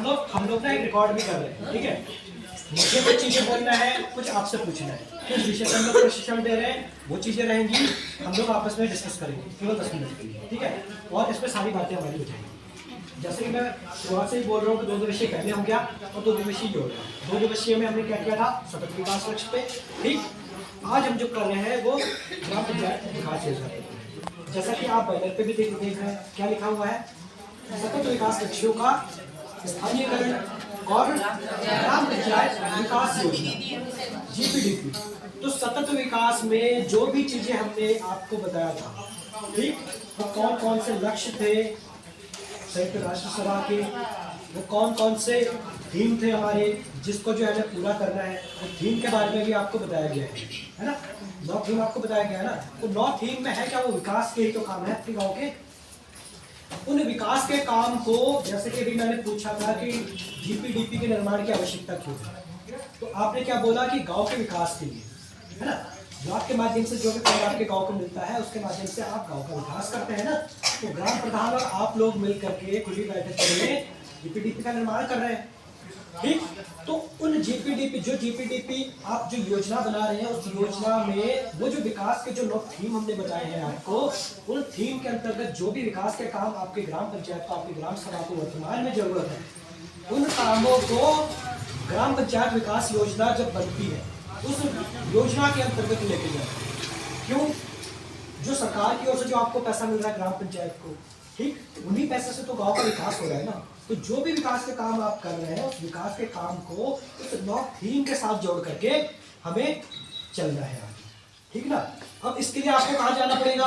हम लोग ना एक रिकॉर्ड भी कर रहे हैं, ठीक है। मुझे कुछ चीजें बोलना है, कुछ आपसे पूछना है, किस विषय पर हम लोग प्रशिक्षण दे रहे हैं वो चीजें रहेंगी, हम लोग आपस में डिस्कस करेंगे केवल 10 मिनट के लिए, ठीक है। और इसमें सारी बातें हमारी हो जाएंगी। जैसे कि मैं शुरुआत से ही बोल रहा हूँ कि 2 दिवसीय पहले हो गया और 2 दिवसीय हो गया। 2 दिवसीय में हमने क्या किया था, सतत विकास लक्ष्य पे, ठीक। आज हम जो कर रहे हैं वो ग्राम पंचायत विकास योजना पे। जैसा कि आप बैनर पे भी देख रहे हैं, क्या लिखा हुआ है, सतत विकास लक्ष्यों का स्थानीयकरण और ग्राम पंचायत विकास योजना जीपीडीपी। तो सतत विकास में जो भी चीजें हमने आपको बताया था, ठीक, वो कौन कौन से लक्ष्य थे संयुक्त राष्ट्र सभा के, वो कौन कौन से थीम थे हमारे जिसको जो है हमें पूरा करना है, वो थीम के बारे में भी आपको बताया गया है ना। 9 थीम आपको बताया गया है ना। तो 9 थीम में है क्या, वो विकास के ही तो काम है अपने गाँव के। उन विकास के काम को, जैसे कि अभी मैंने पूछा था कि जीपीडीपी के निर्माण की आवश्यकता क्यों है, तो आपने क्या बोला कि गांव के विकास के लिए, है ना। ब्लॉक के माध्यम से जो भी फंड आपके गांव को मिलता है उसके माध्यम से आप गांव का विकास करते हैं ना। तो ग्राम प्रधान और आप लोग मिल करके खुली बैठक में जीपीडीपी का निर्माण कर रहे हैं, ठीक। तो उन जीपीडीपी आप जो योजना बना रहे हैं, उस योजना में वो जो विकास के जो 9 थीम हमने बताए हैं आपको, उन थीम के अंतर्गत जो भी विकास के काम आपके ग्राम पंचायत को, आपकी ग्राम सभा को वर्तमान में जरूरत है, उन कामों को ग्राम पंचायत विकास योजना जब बनती है उस योजना के अंतर्गत लेके जाते हैं। क्यों, जो सरकार की ओर से जो आपको पैसा मिल रहा है ग्राम पंचायत को, ठीक, उन्हीं पैसे से तो गांव का विकास हो रहा है ना। तो जो भी विकास के काम आप कर रहे हैं, उस विकास के काम को उस 9 थीम के साथ जोड़ करके हमें चलना है आगे, ठीक ना। अब इसके लिए आपको कहाँ जाना पड़ेगा,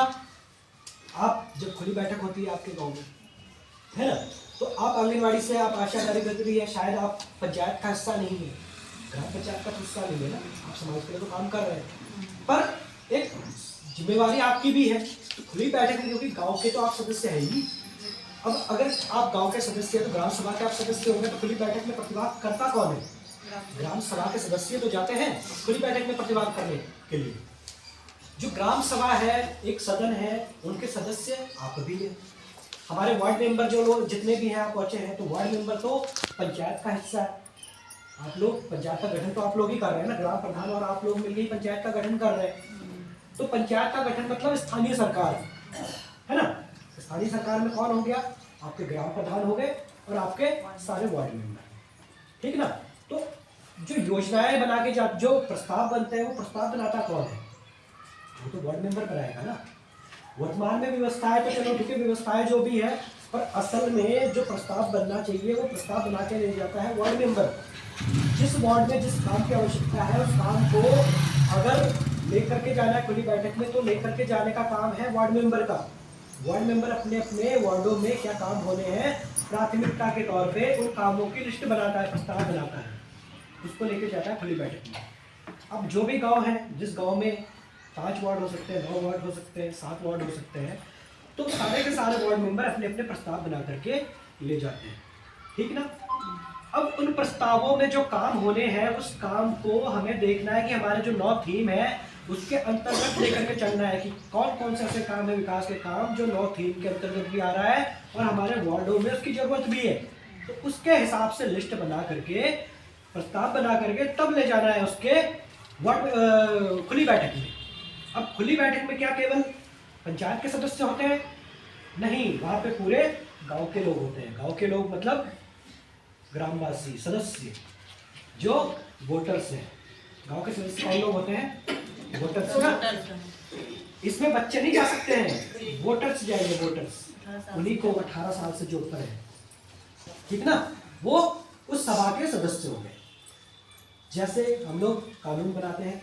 आप जब खुली बैठक होती है आपके गांव में, है ना, तो आप आंगनबाड़ी से, आप आशा कार्यकर्त्री है, शायद आप पंचायत का हिस्सा नहीं है, ग्राम पंचायत का हिस्सा नहीं है ना, आप समाज के लिए तो काम कर रहे हैं, पर एक जिम्मेवारी आपकी भी है। तो खुली बैठक में क्योंकि गांव के तो आप सदस्य हैं ही, अब अगर आप गांव के सदस्य हैं तो ग्राम सभा के आप सदस्य होंगे, तो खुली बैठक में प्रतिभाग करता कौन है, ग्राम सभा के सदस्य तो जाते हैं खुली बैठक में प्रतिभाग करने के लिए। जो ग्राम सभा है, एक सदन है, उनके सदस्य आप भी हैं। हमारे वार्ड मेंबर जो लोग जितने भी हैं आप पहुंचे हैं, तो वार्ड मेंबर तो पंचायत का हिस्सा है। आप लोग पंचायत का गठन तो आप लोग ही कर रहे हैं ना, ग्राम प्रधान और आप लोग मिलकर ही पंचायत का गठन कर रहे हैं। तो पंचायत का गठन मतलब स्थानीय सरकार, है ना। स्थानीय सरकार में कौन हो गया, आपके ग्राम प्रधान हो गए और आपके सारे वार्ड मेंबर, ठीक ना। तो जो योजनाएं बना के जो प्रस्ताव बनते हैं, वो प्रस्ताव बनाता कौन है, वो तो वार्ड मेंबर बनाएगा ना। वर्तमान में व्यवस्थाएं तो चलो ठीक है, व्यवस्थाएं जो भी है, पर असल में जो प्रस्ताव बनना चाहिए वो प्रस्ताव बना के ले जाता है वार्ड मेंबर। जिस वार्ड में जिस काम की आवश्यकता है उस काम को अगर लेकर के जाना है खुली बैठक में, तो लेकर के जाने का काम है वार्ड मेंबर का। वार्ड मेंबर अपने अपने वार्डों में क्या काम होने हैं, प्राथमिकता के तौर पे उन कामों की लिस्ट बनाता है, प्रस्ताव बनाता है, उसको लेके जाता है खुली बैठक में। अब जो भी गांव है, जिस गांव में 5 वार्ड हो सकते हैं, 9 वार्ड हो सकते हैं, 7 वार्ड हो सकते हैं, तो सारे के सारे वार्ड मेंबर अपने अपने प्रस्ताव बना करके ले जाते हैं, ठीक ना। अब उन प्रस्तावों में जो काम होने हैं, उस काम को हमें देखना है कि हमारे जो 9 थीम है उसके अंतर्गत लेकर के चलना है कि कौन कौन से ऐसे काम है, विकास के काम जो 9 थीम के अंतर्गत भी आ रहा है और हमारे वार्डों में उसकी जरूरत भी है। तो उसके हिसाब से लिस्ट बना करके, प्रस्ताव बना करके तब ले जाना है उसके वार्ड खुली बैठक में। अब खुली बैठक में क्या केवल पंचायत के सदस्य होते हैं, नहीं, वहाँ पे पूरे गांव के लोग होते हैं। गांव के लोग मतलब ग्रामवासी सदस्य, जो वोटर्स हैं। गांव के सदस्य कौन लोग होते हैं, वोटर्स ना। इसमें बच्चे नहीं जा सकते हैं, वोटर्स जाएंगे, वोटर्स, उन्हीं को 18 साल से जो ऊपर है, ठीक ना, वो उस सभा के सदस्य हो गए। जैसे हम लोग कानून बनाते हैं,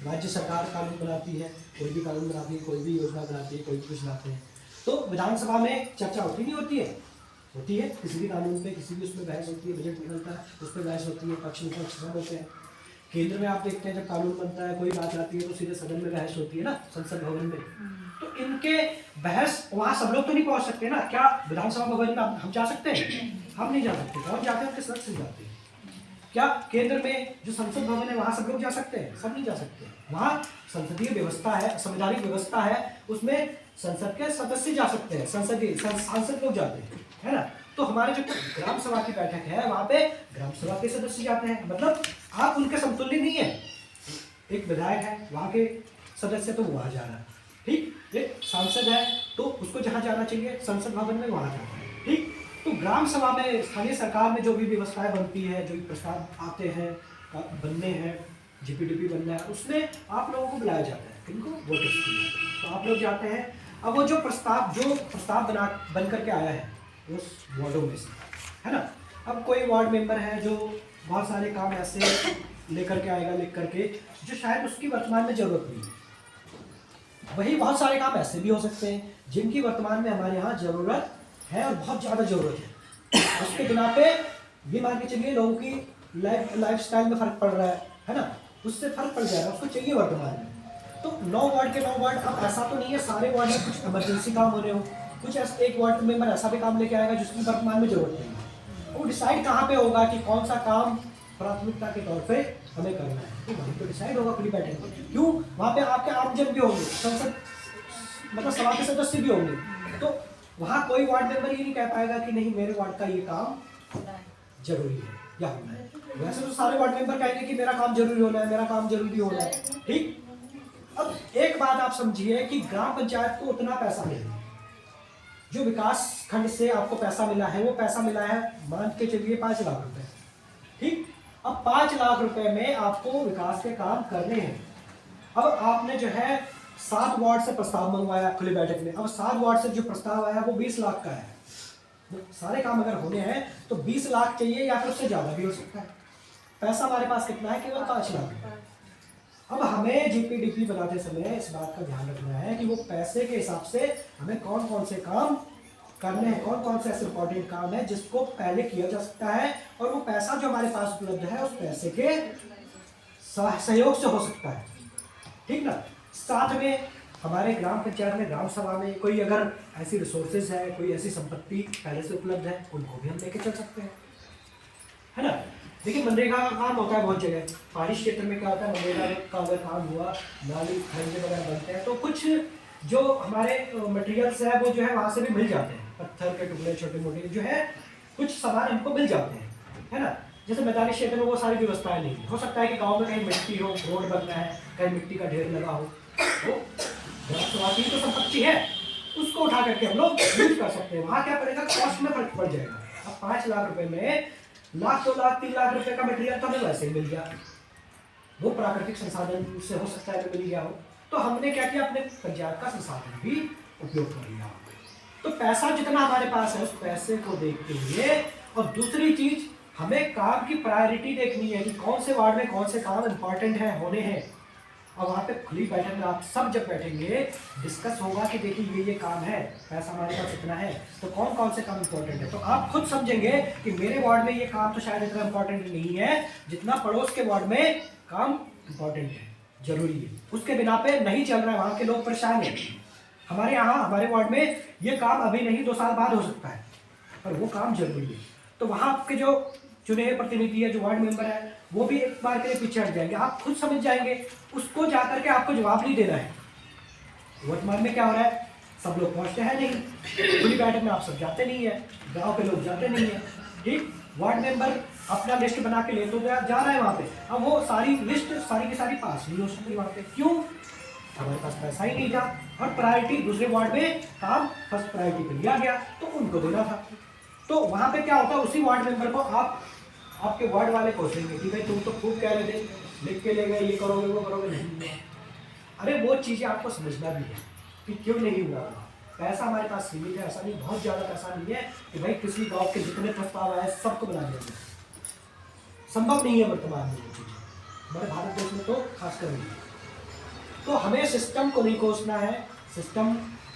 राज्य सरकार कानून बनाती है, कोई भी कानून बनाती है, कोई भी योजना बनाती है, कोई भी कुछ बनाते हैं, तो विधानसभा में चर्चा होती नहीं होती है, होती है। किसी भी कानून पे, किसी भी उसमें बहस होती है, बजट निकलता है उस पर बहस होती है, पक्ष विपक्ष सब होते हैं। केंद्र में आप देखते हैं जब कानून बनता है, कोई बात आती है तो सीधे सदन में बहस होती है ना, संसद भवन में। तो इनके बहस वहाँ सब लोग तो नहीं पहुँच सकते ना। क्या विधानसभा भवन में हम जा सकते हैं? हम नहीं जा सकते। कौन जाते हैं? उनके सदस्य जाते हैं। क्या केंद्र में जो संसद भवन है वहाँ सब लोग जा सकते हैं? सब नहीं जा सकते। वहाँ संसदीय व्यवस्था है, संवैधानिक व्यवस्था है, उसमें संसद के सदस्य जा सकते हैं, सांसद लोग जाते हैं, है ना। तो हमारे जो ग्राम सभा की बैठक है वहां पे ग्राम सभा के सदस्य जाते हैं, मतलब आप उनके समतुल्य नहीं है। एक विधायक है वहां के सदस्य तो वहां जा रहा है, ठीक, एक सांसद है तो उसको जहां जाना चाहिए संसद भवन में वहां जाना है, ठीक। तो ग्राम सभा में स्थानीय सरकार में जो भी व्यवस्थाएं बनती है, जो भी प्रस्ताव आते हैं बनने हैं, जीपीडीपी बनना है, उसमें आप लोगों को बुलाया जाता है, किनको, वोटर्स को। तो आप लोग जाते हैं, अब वो जो प्रस्ताव बन करके आया है उस वार्डों में से, है ना। अब कोई वार्ड मेंबर है जो बहुत सारे काम ऐसे लेकर के आएगा, लिख करके, जो शायद उसकी वर्तमान में जरूरत नहीं है। वही बहुत सारे काम ऐसे भी हो सकते हैं जिनकी वर्तमान में हमारे यहाँ जरूरत है और बहुत ज़्यादा जरूरत है। उसके बिना पे ये मान के चलिए लोगों की लाइफ स्टाइल में फर्क पड़ रहा है ना, उससे फर्क पड़ जाएगा, उसको चाहिए वर्तमान में। तो 9 वार्ड के 9 वार्ड, अब ऐसा तो नहीं है सारे वार्ड में कुछ इमरजेंसी काम हो रहे हो, कुछ एक वार्ड मेंबर ऐसा भी काम लेके आएगा जिसकी वर्तमान में जरूरत नहीं है। वो डिसाइड कहाँ पे होगा कि कौन सा काम प्राथमिकता के तौर पे हमें करना है, तो वहीं पे डिसाइड होगा खुली बैठक में। क्यों, वहाँ पे आपके आमजन भी होंगे, संसद मतलब सभा के सदस्य भी होंगे, तो वहाँ कोई वार्ड मेंबर ये नहीं कह पाएगा कि नहीं मेरे वार्ड का ये काम जरूरी है या होना है। वैसे तो सारे वार्ड मेंबर कहेंगे कि मेरा काम जरूरी होना है, मेरा काम जरूरी होना है, ठीक। अब एक बात आप समझिए कि ग्राम पंचायत को उतना पैसा मिला, जो विकास खंड से आपको पैसा मिला है, वो पैसा मिला है मान के चलिए 5 लाख रुपए, ठीक। अब 5 लाख रुपए में आपको विकास के काम करने हैं। अब आपने जो है 7 वार्ड से प्रस्ताव मंगवाया खुली बैठक में, अब 7 वार्ड से जो प्रस्ताव आया वो 20 लाख का है। सारे काम अगर होने हैं तो 20 लाख चाहिए या फिर उससे ज्यादा भी हो सकता है। पैसा हमारे पास कितना है, केवल 5 लाख। अब हमें जीपीडीपी बनाते समय इस बात का ध्यान रखना है कि वो पैसे के हिसाब से हमें कौन कौन से काम करने हैं, कौन कौन से ऐसे इंपॉर्टेंट काम है जिसको पहले किया जा सकता है, और वो पैसा जो हमारे पास उपलब्ध है उस पैसे के सहयोग से हो सकता है, ठीक ना। साथ में हमारे ग्राम पंचायत में, ग्राम सभा में कोई अगर ऐसी रिसोर्सेज है, कोई ऐसी संपत्ति पहले से उपलब्ध है, उनको भी हम लेके चल सकते हैं, है ना। देखिए मनरेगा का काम होता है बहुत जगह, पहाड़ी क्षेत्र में क्या होता है, मनरेगा का अगर काम हुआ, नाली खंजे वगैरह बनते हैं, तो कुछ जो हमारे मटेरियल्स है वो जो है वहाँ से भी मिल जाते हैं, पत्थर के टुकड़े छोटे मोटे जो है कुछ सामान हमको मिल जाते हैं, है ना। जैसे मैदानी क्षेत्र में वो सारी व्यवस्थाएं नहीं हो सकता है कि गाँव में कहीं मिट्टी हो, रोड बनना है, कहीं मिट्टी का ढेर लगा हो, तो ग्राम की तो संपत्ति है, उसको उठा करके हम लोग यूज कर सकते हैं। वहाँ क्या पड़ेगा, कॉस्ट में फर्क पड़ जाएगा। अब 5 लाख रुपए में 1 लाख 2 लाख 3 लाख रुपए का मटेरियल तो हमें वैसे ही मिल गया, वो प्राकृतिक संसाधन से हो सकता है मिल गया हो, तो हमने क्या किया, अपने पंचायत का संसाधन भी उपयोग कर लिया। तो पैसा जितना हमारे पास है उस पैसे को देखते हुए, और दूसरी चीज हमें काम की प्रायोरिटी देखनी है कि कौन से वार्ड में कौन से काम इंपॉर्टेंट है, होने हैं। और वहाँ पे खुली बैठक में आप सब जब बैठेंगे डिस्कस होगा कि देखिए ये काम है, पैसा हमारे पास इतना है, तो कौन कौन से काम इंपॉर्टेंट है। तो आप खुद समझेंगे कि मेरे वार्ड में ये काम तो शायद इतना इंपॉर्टेंट नहीं है जितना पड़ोस के वार्ड में काम इंपॉर्टेंट है, जरूरी है, उसके बिना पे नहीं चल रहा है, वहाँ के लोग परेशान हैं। हमारे यहाँ हमारे वार्ड में ये काम अभी नहीं 2 साल बाद हो सकता है, पर वो काम जरूरी है। तो वहाँ आपके जो चुने हुए प्रतिनिधि है, जो वार्ड मेंबर है, वो भी एक बार के लिए पीछे हट जाएंगे, आप खुद समझ जाएंगे, उसको जाकर के आपको जवाब नहीं देना है। वर्तमान में क्या हो रहा है, सब लोग पहुंचते हैं नहीं, खुली बैठक में आप सब जाते नहीं है, गांव के लोग जाते नहीं है, ठीक। वार्ड मेंबर अपना लिस्ट बना के ले तो जा रहा है वहाँ पे, अब वो सारी लिस्ट सारी की सारी पास नहीं हो सकती वहाँ पे, क्यों, हमारे पास पैसा ही नहीं था, और प्रायोरिटी दूसरे वार्ड में काम फर्स्ट प्रायोरिटी पे लिया गया तो उनको देना था। तो वहाँ पे क्या होता है, उसी वार्ड मेंबर को आपके वार्ड वाले पूछेंगे कि भाई तुम तो खूब कह रहे थे, लिख के ले गए, ये करोगे वो करोगे, नहीं। अरे वो चीज़ें आपको समझना भी है कि क्यों नहीं हुआ, पैसा हमारे पास सीमित है, ऐसा नहीं बहुत ज़्यादा पैसा नहीं है कि भाई किसी गांव के जितने प्रस्ताव आए सबको बना दिया, संभव नहीं है वर्तमान में ये चीज़ें, हमारे भारत देश में तो खासकर नहीं। तो हमें सिस्टम को नहीं कोसना है, सिस्टम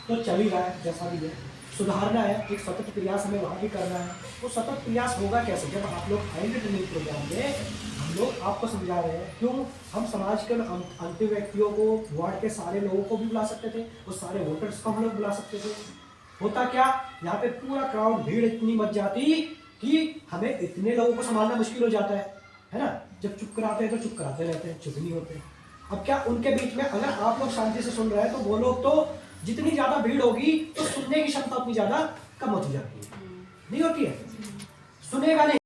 तो चल ही रहा है जैसा भी है, सुधारना है, एक सतत प्रयास हमें वहाँ भी करना है। वो सतत प्रयास होगा कैसे, जब आप लोग आएंगे ट्रेनिंग प्रोग्राम में, हम लोग आपको समझा रहे हैं, क्यों हम समाज के अंतिम व्यक्तियों को, वार्ड के सारे लोगों को भी बुला सकते थे, उस सारे वोटर्स को हम लोग बुला सकते थे। होता क्या, यहाँ पे पूरा क्राउड, भीड़ इतनी मच जाती कि हमें इतने लोगों को संभालना मुश्किल हो जाता है ना। जब चुप कराते हैं तो चुप कराते रहते हैं, चुप नहीं होते। अब क्या उनके बीच में अगर आप लोग शांति से सुन रहे हैं तो वो लोग तो जितनी ज्यादा भीड़ होगी तो सुनने की क्षमता उतनी ज्यादा कम होती जाती है। नहीं होती है, सुनेगा नहीं।